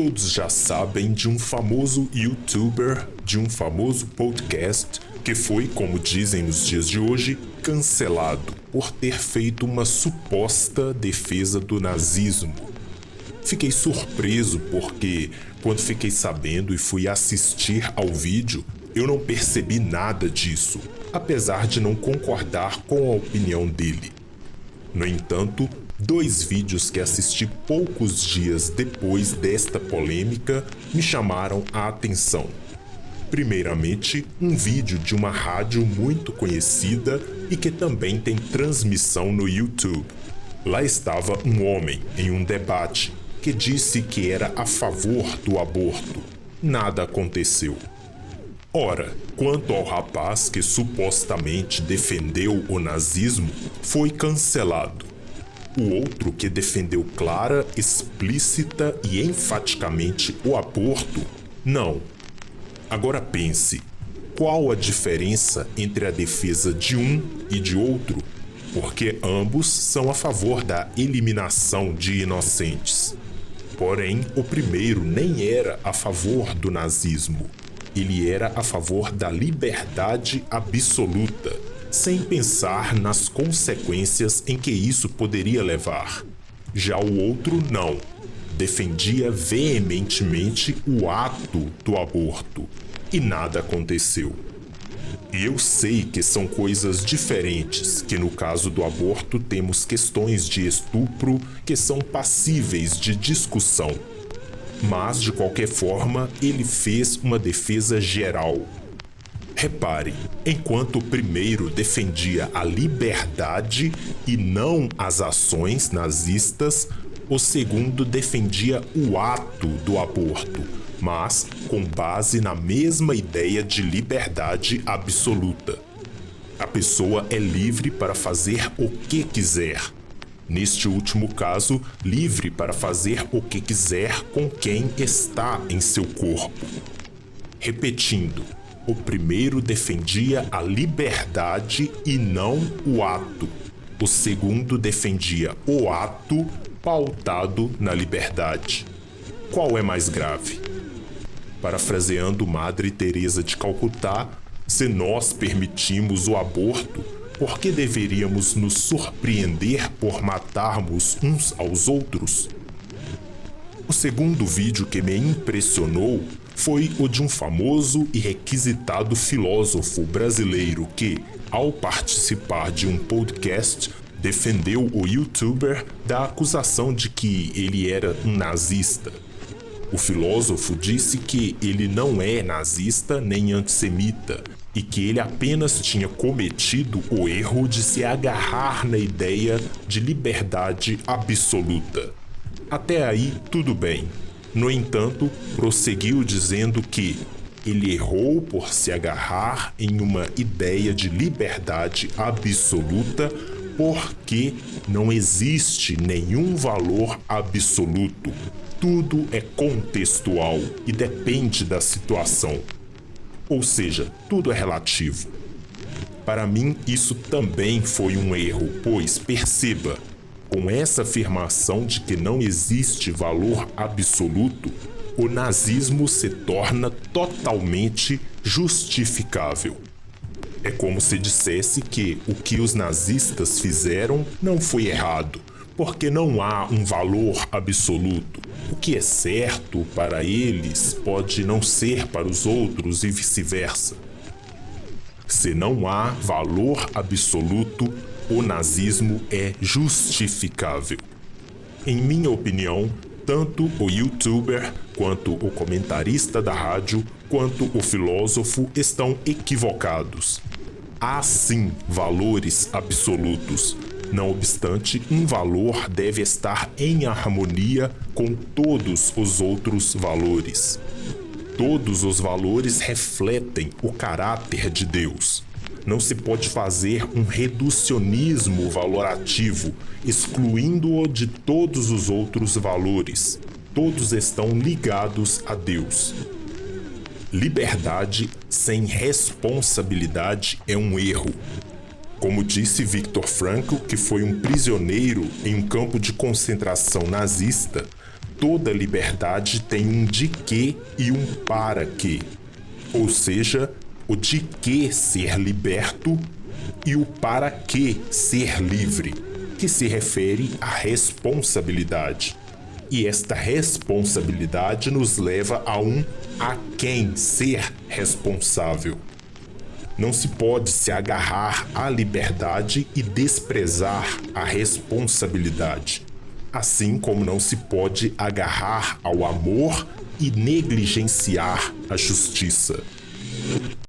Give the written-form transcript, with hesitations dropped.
Todos já sabem de um famoso youtuber, de um famoso podcast que foi, como dizem nos dias de hoje, cancelado por ter feito uma suposta defesa do nazismo. Fiquei surpreso porque, quando fiquei sabendo e fui assistir ao vídeo, eu não percebi nada disso, apesar de não concordar com a opinião dele. No entanto, 2 vídeos que assisti poucos dias depois desta polêmica me chamaram a atenção. Primeiramente, um vídeo de uma rádio muito conhecida e que também tem transmissão no YouTube. Lá estava um homem em um debate que disse que era a favor do aborto. Nada aconteceu. Ora, quanto ao rapaz que supostamente defendeu o nazismo, foi cancelado. O outro que defendeu clara, explícita e enfaticamente o aborto, não. Agora pense, qual a diferença entre a defesa de um e de outro? Porque ambos são a favor da eliminação de inocentes. Porém, o primeiro nem era a favor do nazismo. Ele era a favor da liberdade absoluta, sem pensar nas consequências em que isso poderia levar. Já o outro não. Defendia veementemente o ato do aborto, e nada aconteceu. E eu sei que são coisas diferentes, que no caso do aborto temos questões de estupro que são passíveis de discussão. Mas, de qualquer forma, ele fez uma defesa geral. Repare, enquanto o primeiro defendia a liberdade e não as ações nazistas, o segundo defendia o ato do aborto, mas com base na mesma ideia de liberdade absoluta. A pessoa é livre para fazer o que quiser. Neste último caso, livre para fazer o que quiser com quem está em seu corpo. Repetindo, o primeiro defendia a liberdade e não o ato. O segundo defendia o ato pautado na liberdade. Qual é mais grave? Parafraseando Madre Teresa de Calcutá, se nós permitimos o aborto, por que deveríamos nos surpreender por matarmos uns aos outros? O segundo vídeo que me impressionou foi o de um famoso e requisitado filósofo brasileiro que, ao participar de um podcast, defendeu o youtuber da acusação de que ele era um nazista. O filósofo disse que ele não é nazista nem antissemita e que ele apenas tinha cometido o erro de se agarrar na ideia de liberdade absoluta. Até aí, tudo bem. No entanto, prosseguiu dizendo que ele errou por se agarrar em uma ideia de liberdade absoluta porque não existe nenhum valor absoluto. Tudo é contextual e depende da situação. Ou seja, tudo é relativo. Para mim, isso também foi um erro, pois, perceba, com essa afirmação de que não existe valor absoluto, o nazismo se torna totalmente justificável. É como se dissesse que o que os nazistas fizeram não foi errado, porque não há um valor absoluto. O que é certo para eles pode não ser para os outros e vice-versa. Se não há valor absoluto, o nazismo é justificável. Em minha opinião, tanto o youtuber, quanto o comentarista da rádio, quanto o filósofo estão equivocados. Há sim valores absolutos. Não obstante, um valor deve estar em harmonia com todos os outros valores. Todos os valores refletem o caráter de Deus. Não se pode fazer um reducionismo valorativo, excluindo-o de todos os outros valores. Todos estão ligados a Deus. Liberdade sem responsabilidade é um erro. Como disse Viktor Frankl, que foi um prisioneiro em um campo de concentração nazista, toda liberdade tem um de que e um para que. Ou seja, o de que ser liberto e o para que ser livre, que se refere à responsabilidade. E esta responsabilidade nos leva a um a quem ser responsável. Não se pode se agarrar à liberdade e desprezar a responsabilidade, assim como não se pode agarrar ao amor e negligenciar a justiça.